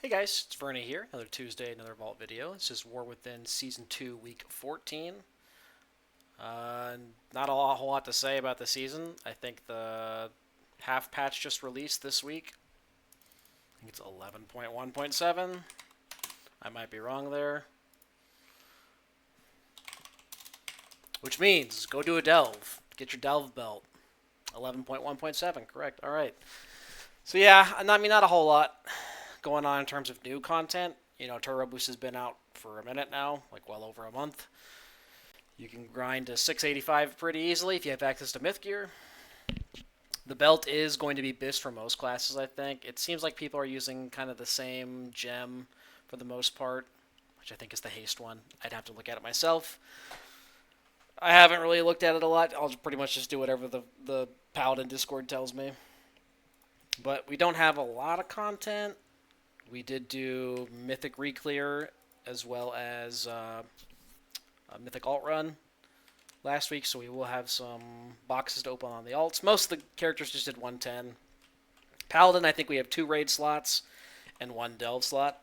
Hey guys, it's Verna here. Another Tuesday, another Vault video. This is War Within Season 2, Week 14. Uh, Not a whole lot to say about the season. I think the half patch just released this week. I think it's 11.1.7. I might be wrong there. Which means go do a delve. Get your delve belt. 11.1.7, correct. Alright. So yeah, not a whole lot going on in terms of new content. Turbo Boost has been out for a minute now, like well over a month. You can grind to 685 pretty easily if you have access to Myth Gear. The belt is going to be BIS for most classes, I think. It seems like people are using kind of the same gem for the most part, which I think is the haste one. I'd have to look at it myself. I haven't really looked at it a lot. I'll pretty much just do whatever the Paladin Discord tells me. But we don't have a lot of content. We did do Mythic Reclear as well as a Mythic Alt Run last week, so we will have some boxes to open on the alts. Most of the characters just did 110. Paladin, I think we have 2 raid slots and 1 delve slot.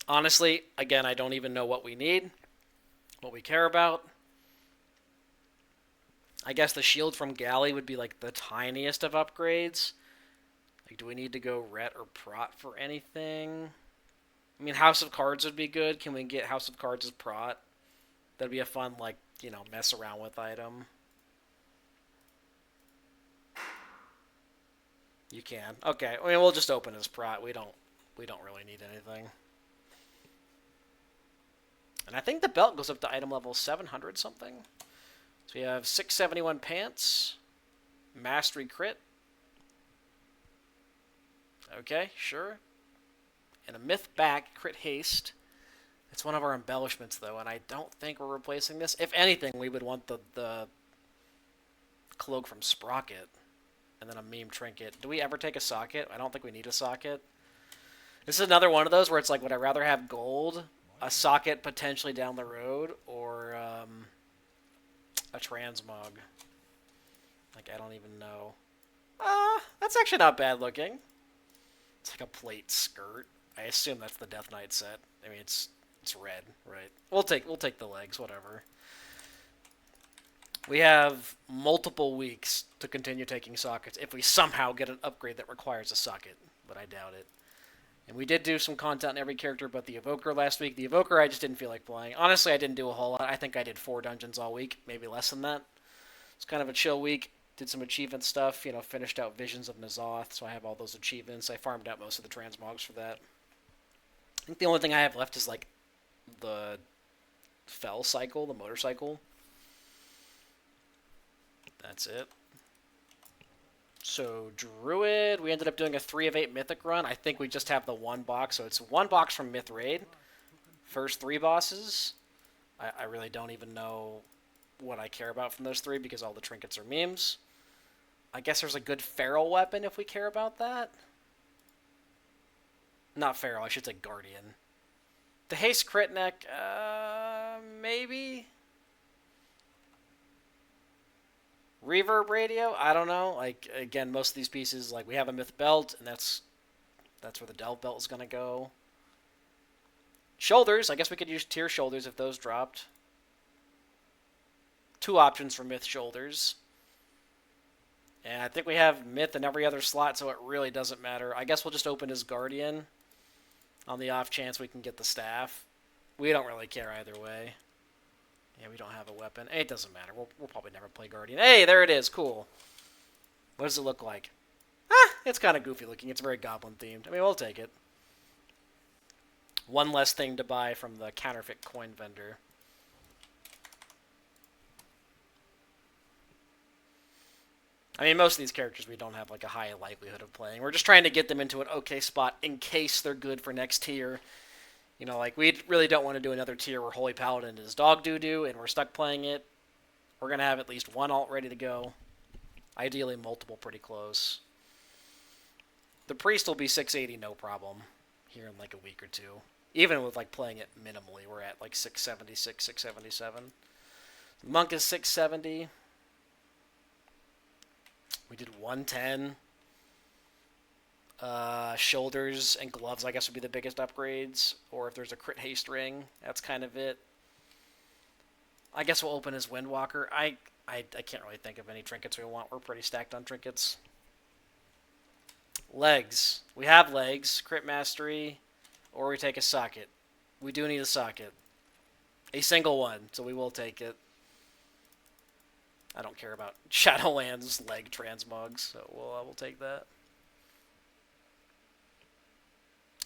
Honestly, again, I don't even know what we need, what we care about. I guess the shield from Galley would be like the tiniest of upgrades. Like, do we need to go ret or prot for anything? I mean, House of Cards would be good. Can we get House of Cards as prot? That'd be a fun, like, mess around with item. You can. Okay. I mean, we'll just open as prot. We don't really need anything. And I think the belt goes up to item level 700 something. So we have 671 pants, mastery crit. Okay, sure. And a myth back, crit haste. It's one of our embellishments, though, and I don't think we're replacing this. If anything, we would want the cloak from Sprocket, and then a meme trinket. Do we ever take a socket? I don't think we need a socket. This is another one of those where it's like, would I rather have gold, a socket potentially down the road, or a transmog? Like, I don't even know. That's actually not bad looking. It's like a plate skirt. I assume that's the Death Knight set. I mean, it's red, right? We'll take the legs, whatever. We have multiple weeks to continue taking sockets if we somehow get an upgrade that requires a socket, but I doubt it. And we did do some content on every character but the Evoker last week. The Evoker I just didn't feel like playing. Honestly, I didn't do a whole lot. I think I did 4 dungeons all week, maybe less than that. It's kind of a chill week. Did some achievement stuff, finished out Visions of N'Zoth, so I have all those achievements. I farmed out most of the transmogs for that. I think the only thing I have left is, like, the Fell cycle, the motorcycle. That's it. So, Druid, we ended up doing a 3 of 8 Mythic run. I think we just have the 1 box, so it's 1 box from Myth Raid. First 3 bosses. I really don't even know what I care about from those 3 because all the trinkets are memes. I guess there's a good feral weapon if we care about that. Not feral, I should say guardian. The haste crit neck, maybe. Reverb radio, I don't know. Like, again, most of these pieces, like, we have a myth belt, and that's where the delve belt is gonna go. Shoulders, I guess we could use tier shoulders if those dropped. 2 options for myth shoulders. And I think we have myth in every other slot, so it really doesn't matter. I guess we'll just open as guardian on the off chance we can get the staff. We don't really care either way. Yeah, we don't have a weapon. It doesn't matter. We'll probably never play guardian. Hey, there it is. Cool. What does it look like? It's kind of goofy looking. It's very goblin themed. I mean, we'll take it. One less thing to buy from the counterfeit coin vendor. I mean, most of these characters we don't have like a high likelihood of playing. We're just trying to get them into an okay spot in case they're good for next tier. Like, we really don't want to do another tier where Holy Paladin is dog doo-doo and we're stuck playing it. We're going to have at least 1 alt ready to go. Ideally, multiple pretty close. The Priest will be 680, no problem, here in like a week or 2. Even with, like, playing it minimally, we're at like 676, 677. Monk is 670. We did 110. Shoulders and gloves, I guess, would be the biggest upgrades. Or if there's a crit haste ring, that's kind of it. I guess we'll open as Windwalker. I can't really think of any trinkets we want. We're pretty stacked on trinkets. Legs. We have legs. Crit Mastery. Or we take a socket. We do need a socket. A single one, so we will take it. I don't care about Shadowlands leg transmogs, so we'll take that.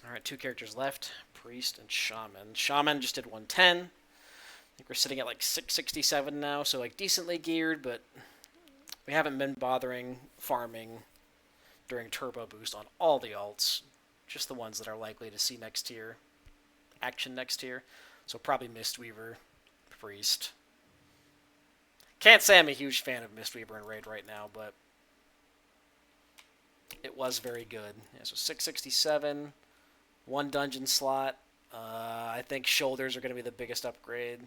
Alright, 2 characters left. Priest and Shaman. Shaman just did 110. I think we're sitting at like 667 now, so like decently geared, but we haven't been bothering farming during Turbo Boost on all the alts. Just the ones that are likely to see next tier. Action next tier. So probably Mistweaver, Priest. Can't say I'm a huge fan of Mistweaver in Raid right now, but it was very good. Yeah, so 667, 1 dungeon slot. I think shoulders are going to be the biggest upgrade.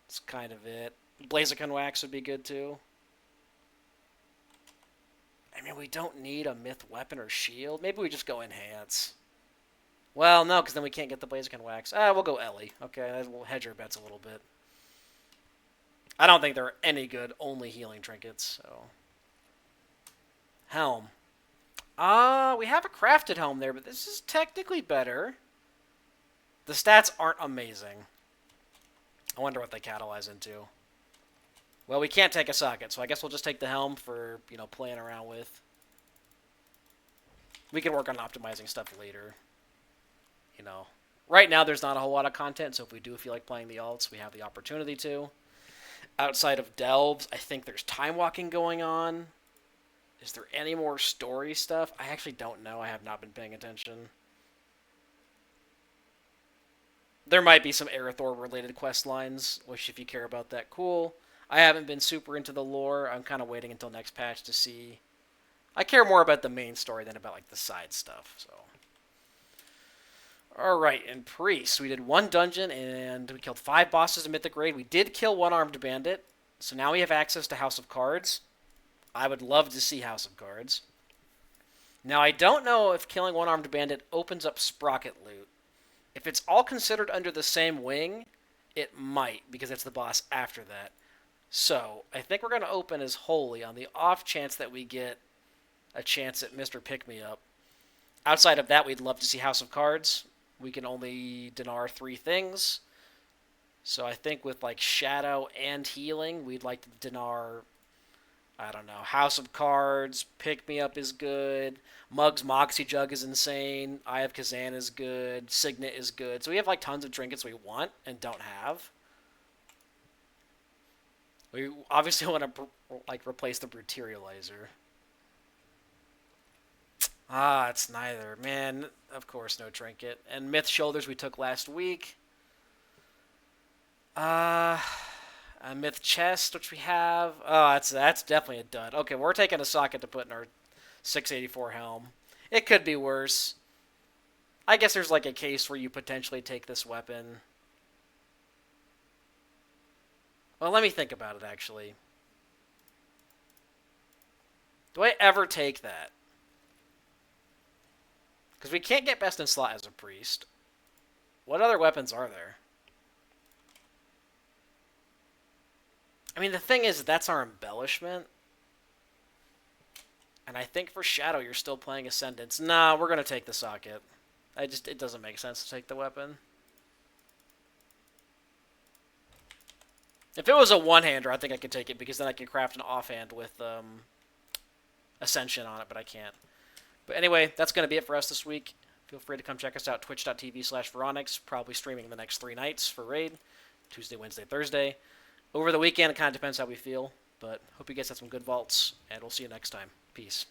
That's kind of it. Blaziken Wax would be good too. I mean, we don't need a myth weapon or shield. Maybe we just go enhance. Well, no, because then we can't get the Blaziken Wax. We'll go Ellie. Okay, we'll hedge our bets a little bit. I don't think there are any good only healing trinkets, so. Helm. We have a crafted helm there, but this is technically better. The stats aren't amazing. I wonder what they catalyze into. Well, we can't take a socket, so I guess we'll just take the helm for, playing around with. We can work on optimizing stuff later. Right now there's not a whole lot of content, so if we do feel like playing the alts, we have the opportunity to. Outside of Delves, I think there's time walking going on. Is there any more story stuff? I actually don't know. I have not been paying attention. There might be some Aerithor-related quest lines, which if you care about that, cool. I haven't been super into the lore. I'm kind of waiting until next patch to see. I care more about the main story than about the side stuff, so. Alright, in Priest, we did 1 dungeon, and we killed 5 bosses in Mythic Raid. We did kill 1 armed bandit, so now we have access to House of Cards. I would love to see House of Cards. Now, I don't know if killing 1 armed bandit opens up Sprocket loot. If it's all considered under the same wing, it might, because it's the boss after that. So, I think we're going to open as Holy on the off chance that we get a chance at Mr. Pick-Me-Up. Outside of that, we'd love to see House of Cards. We can only dinar 3 things. So I think with Shadow and Healing, we'd like to dinar, I don't know, House of Cards, Pick Me Up is good, Mug's Moxie Jug is insane, Eye of Kazan is good, Signet is good. So we have tons of trinkets we want and don't have. We obviously want to replace the Brutalizer. It's neither. Man, of course, no trinket. And Myth Shoulders we took last week. A Myth Chest, which we have. Oh, that's definitely a dud. Okay, we're taking a socket to put in our 684 helm. It could be worse. I guess there's a case where you potentially take this weapon. Well, let me think about it, actually. Do I ever take that? Because we can't get best in slot as a priest. What other weapons are there? I mean, the thing is, that's our embellishment. And I think for Shadow, you're still playing Ascendance. Nah, we're going to take the socket. It doesn't make sense to take the weapon. If it was a one-hander, I think I could take it, because then I could craft an offhand with Ascension on it, but I can't. But anyway, that's going to be it for us this week. Feel free to come check us out, twitch.tv/Veronix. Probably streaming the next 3 nights for Raid. Tuesday, Wednesday, Thursday. Over the weekend, it kind of depends how we feel. But hope you guys had some good vaults, and we'll see you next time. Peace.